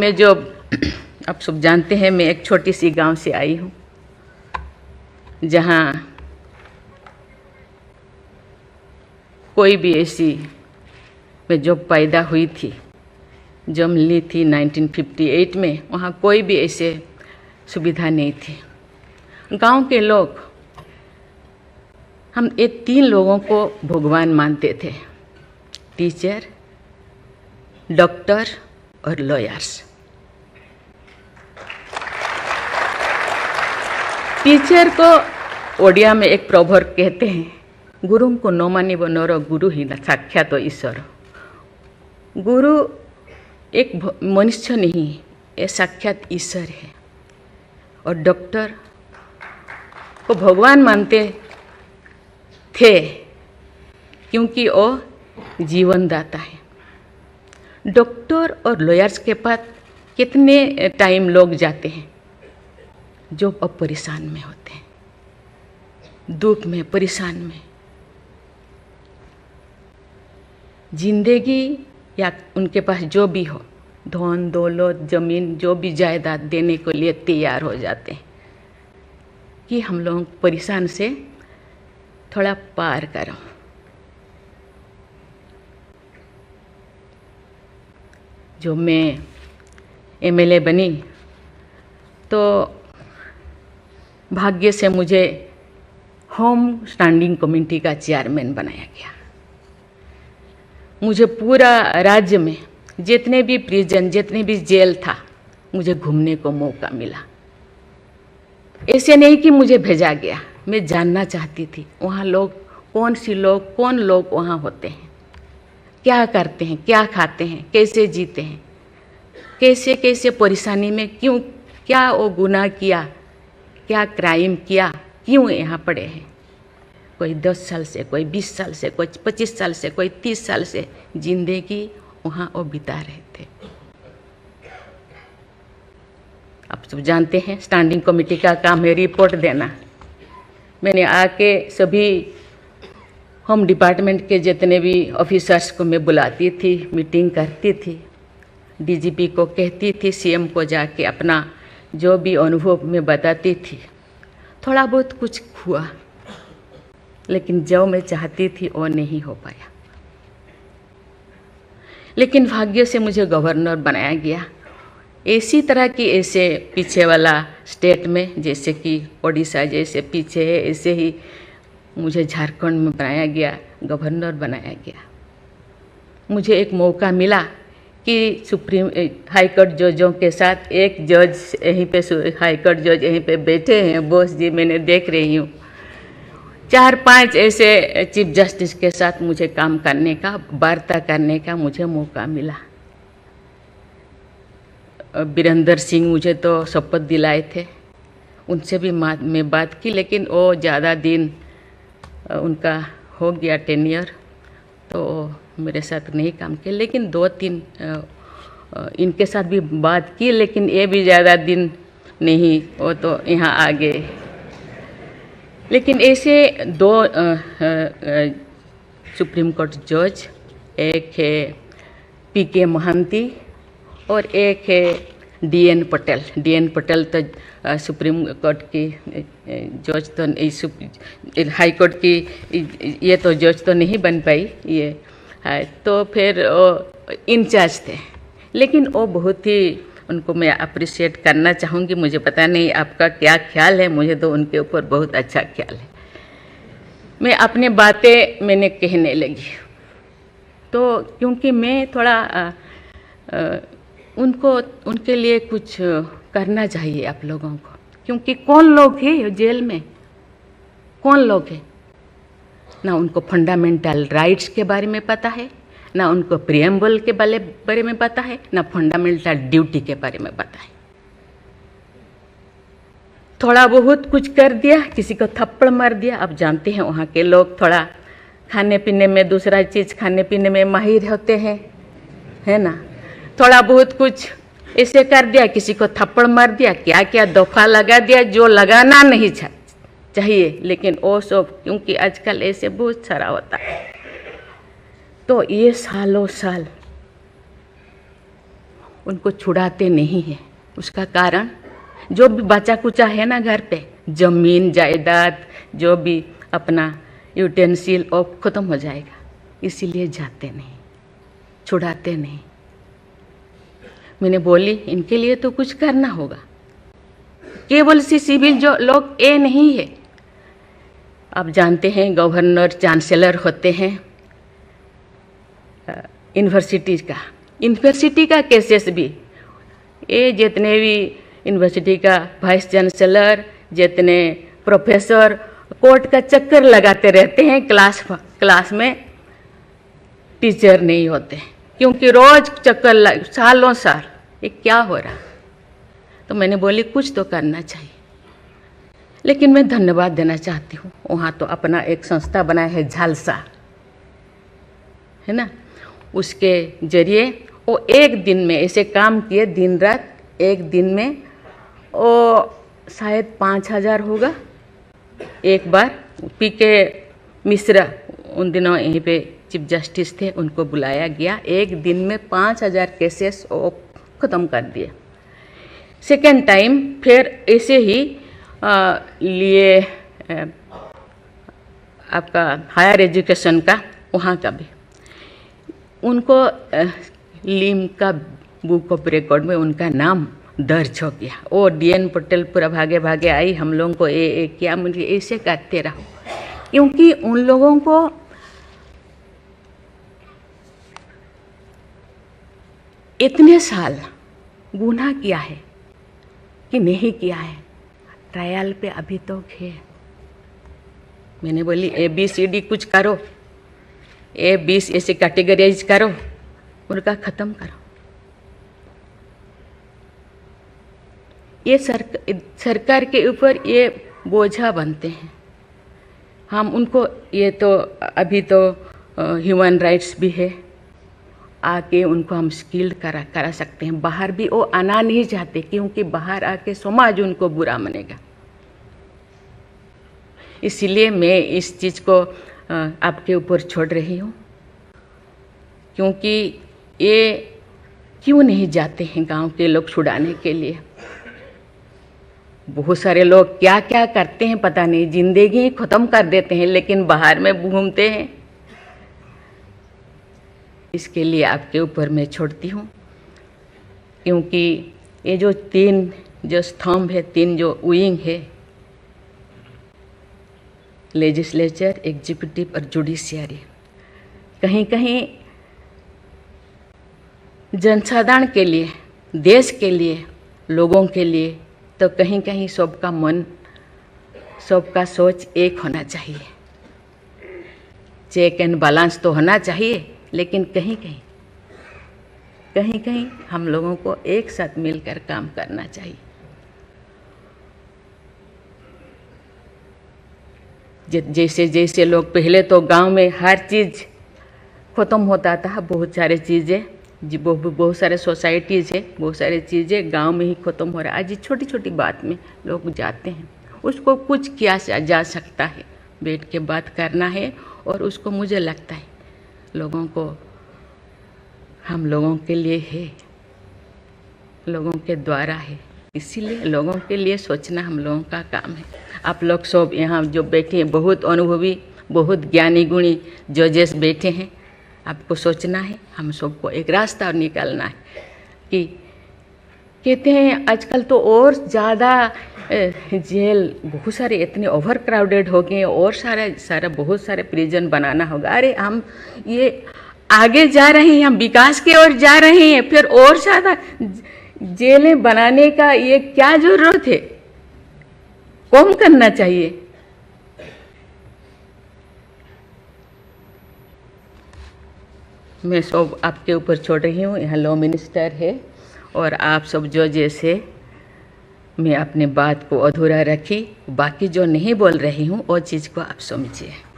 में जो आप सब जानते हैं, मैं एक छोटी सी गांव से आई हूँ जहाँ कोई भी ऐसी, मैं जब पैदा हुई थी, जब ली थी 1958 में, वहाँ कोई भी ऐसे सुविधा नहीं थी। गांव के लोग, हम ये 3 लोगों को भगवान मानते थे, टीचर, डॉक्टर और लॉयर्स। टीचर को ओडिया में एक प्रोवर्ब कहते हैं, गुरुं को नो मानिबो नरो गुरु ही न साक्षात ईश्वर। गुरु एक मनुष्य नहीं, ये साक्षात ईश्वर है। और डॉक्टर को भगवान मानते थे क्योंकि वो जीवनदाता है। डॉक्टर और लॉयर्स के पास कितने टाइम लोग जाते हैं जो अब परेशान में होते हैं, दुख में, परेशान में। जिंदगी या उनके पास जो भी हो, धन दौलत, जमीन, जो भी जायदाद देने के लिए तैयार हो जाते हैं कि हम लोग परेशान से थोड़ा पार करो। जो मैं एमएलए बनी तो भाग्य से मुझे होम स्टैंडिंग कमेटी का चेयरमैन बनाया गया। मुझे पूरा राज्य में जितने भी प्रिजन, जितने भी जेल था, मुझे घूमने को मौका मिला। ऐसे नहीं कि मुझे भेजा गया, मैं जानना चाहती थी वहाँ लोग कौन लोग वहाँ होते हैं, क्या करते हैं, क्या खाते हैं, कैसे जीते हैं, कैसे कैसे परेशानी में, क्यों, क्या वो गुनाह किया, क्या क्राइम किया, क्यों यहाँ पड़े हैं। कोई 10 साल से, कोई 20 साल से, कोई 25 साल से, कोई 30 साल से जिंदगी वहाँ वो बिता रहे थे। आप सब जानते हैं स्टैंडिंग कमेटी का काम है रिपोर्ट देना। मैंने आके सभी होम डिपार्टमेंट के जितने भी ऑफिसर्स को मैं बुलाती थी, मीटिंग करती थी, डीजीपी को कहती थी, सीएम को जाके अपना जो भी अनुभव मैं बताती थी। थोड़ा बहुत कुछ हुआ, लेकिन जो मैं चाहती थी वो नहीं हो पाया। लेकिन भाग्य से मुझे गवर्नर बनाया गया। इसी तरह की, ऐसे पीछे वाला स्टेट में, जैसे कि ओडिशा जैसे पीछे है, ऐसे ही मुझे झारखंड में बनाया गया, गवर्नर बनाया गया। मुझे एक मौका मिला कि सुप्रीम हाई कोर्ट जजों के साथ एक जज यहीं पे, हाई कोर्ट जज यहीं पे बैठे हैं, बोस जी, मैंने देख रही हूँ, 4-5 ऐसे चीफ जस्टिस के साथ मुझे काम करने का, वार्ता करने का मुझे मौका मिला। वीरेंद्र सिंह मुझे तो शपथ दिलाए थे, उनसे भी मैं बात की, लेकिन वो ज़्यादा दिन उनका हो गया टेन्योर, तो मेरे साथ नहीं काम किया। लेकिन 2-3 इनके साथ भी बात की, लेकिन ये भी ज़्यादा दिन नहीं, वो तो यहाँ आ गए। लेकिन ऐसे 2 सुप्रीम कोर्ट जज, एक है पीके महांती और एक है डीएन पटेल। डीएन पटेल तो सुप्रीम कोर्ट की जज तो, हाई कोर्ट की ये तो जज तो नहीं बन पाई ये है, तो फिर वो इंचार्ज थे। लेकिन वो बहुत ही, उनको मैं अप्रिशिएट करना चाहूँगी। मुझे पता नहीं आपका क्या ख्याल है, मुझे तो उनके ऊपर बहुत अच्छा ख्याल है। मैं अपने बातें मैंने कहने लगी, तो क्योंकि मैं थोड़ा उनके लिए कुछ करना चाहिए आप लोगों को, क्योंकि कौन लोग हैं जेल में, कौन लोग हैं, ना उनको फंडामेंटल राइट्स के बारे में पता है, ना उनको प्रिएम्बल के बारे में पता है, ना फंडामेंटल ड्यूटी के बारे में पता है। थोड़ा बहुत कुछ कर दिया, किसी को थप्पड़ मार दिया। आप जानते हैं वहाँ के लोग थोड़ा खाने पीने में, दूसरा चीज़ खाने पीने में माहिर होते हैं, है ना। थोड़ा बहुत कुछ ऐसे कर दिया, किसी को थप्पड़ मार दिया, क्या क्या दफा लगा दिया जो लगाना नहीं चाहिए। लेकिन वो सब, क्योंकि आजकल ऐसे बहुत सारा होता है, तो ये सालों साल उनको छुड़ाते नहीं हैं। उसका कारण जो भी बचा कुचा है ना घर पे, जमीन जायदाद जो भी अपना यूटेंसिल वो ख़त्म हो जाएगा, इसीलिए जाते नहीं, छुड़ाते नहीं। मैंने बोली इनके लिए तो कुछ करना होगा। केवल सी सिविल जो लोग ये नहीं है, आप जानते हैं गवर्नर चांसलर होते हैं यूनिवर्सिटी का केसेस भी, ये जितने भी यूनिवर्सिटी का वाइस चांसलर, जितने प्रोफेसर कोर्ट का चक्कर लगाते रहते हैं, क्लास में टीचर नहीं होते, क्योंकि रोज चक्कर सालों साल, ये क्या हो रहा। तो मैंने बोली कुछ तो करना चाहिए। लेकिन मैं धन्यवाद देना चाहती हूँ, वहाँ तो अपना एक संस्था बनाया है झालसा, है ना, उसके जरिए वो एक दिन में ऐसे काम किए, दिन रात, एक दिन में वो शायद 5,000 होगा। एक बार पीके मिश्रा उन दिनों यहीं पे चीफ जस्टिस थे, उनको बुलाया गया, एक दिन में 5,000 केसेस वो ख़त्म कर दिए। सेकेंड टाइम फिर ऐसे ही लिए आपका हायर एजुकेशन का, वहाँ का भी उनको लिम का बुक ऑफ रिकॉर्ड में उनका नाम दर्ज हो गया। वो DN पटेल पूरा भागे भागे आई, हम लोगों को ये किया, मुझे ऐसे करते रहो, क्योंकि उन लोगों को इतने साल गुनाह किया है कि नहीं किया है, ट्रायल पे अभी तक है। मैंने बोली ABCD कुछ करो, A20 ऐसे कैटेगराइज करो, उनका ख़त्म करो। ये सरकार के ऊपर ये बोझा बनते हैं। हम उनको, ये तो अभी तो ह्यूमन राइट्स भी है, आके उनको हम स्किल्ड करा सकते हैं। बाहर भी वो आना नहीं चाहते, क्योंकि बाहर आके समाज उनको बुरा मानेगा। इसीलिए मैं इस चीज़ को आपके ऊपर छोड़ रही हूँ, क्योंकि ये क्यों नहीं जाते हैं गांव के लोग छुड़ाने के लिए। बहुत सारे लोग क्या क्या करते हैं पता नहीं, जिंदगी ख़त्म कर देते हैं, लेकिन बाहर में घूमते हैं। इसके लिए आपके ऊपर मैं छोड़ती हूँ, क्योंकि ये जो 3 जो स्तंभ है, 3 जो विंग है, लेजिस्लेचर, एग्जीक्यूटिव और जुडिशियरी, कहीं कहीं जनसाधारण के लिए, देश के लिए, लोगों के लिए, तो कहीं कहीं सबका मन, सबका सोच एक होना चाहिए। चेक एंड बैलेंस तो होना चाहिए, लेकिन कहीं कहीं हम लोगों को एक साथ मिलकर काम करना चाहिए। जैसे जैसे लोग पहले तो गांव में हर चीज़ ख़त्म होता था, बहुत सारे चीज़ें, बहुत सारे सोसाइटीज़ है, बहुत सारी चीज़ें गांव में ही ख़त्म हो रहा है। आज छोटी छोटी बात में लोग जाते हैं, उसको कुछ किया जा सकता है, बैठ के बात करना है। और उसको मुझे लगता है लोगों को, हम लोगों के लिए है, लोगों के द्वारा है, इसीलिए लोगों के लिए सोचना हम लोगों का काम है। आप लोग सब यहाँ जो बैठे हैं, बहुत अनुभवी, बहुत ज्ञानी गुणी जजेस बैठे हैं, आपको सोचना है, हम सबको एक रास्ता और निकालना है। कि कहते हैं आजकल तो और ज़्यादा जेल, बहुत सारे इतने ओवर क्राउडेड हो गए, और सारा बहुत सारे प्रिजन बनाना होगा। अरे हम ये आगे जा रहे हैं, हम विकास की ओर जा रहे हैं, फिर और ज़्यादा जेलें बनाने का ये क्या ज़रूरत है? कम करना चाहिए। मैं सब आपके ऊपर छोड़ रही हूँ। यहाँ लॉ मिनिस्टर है और आप सब जो जैसे, मैं अपने बात को अधूरा रखी, बाकी जो नहीं बोल रही हूँ वो चीज़ को आप समझिए।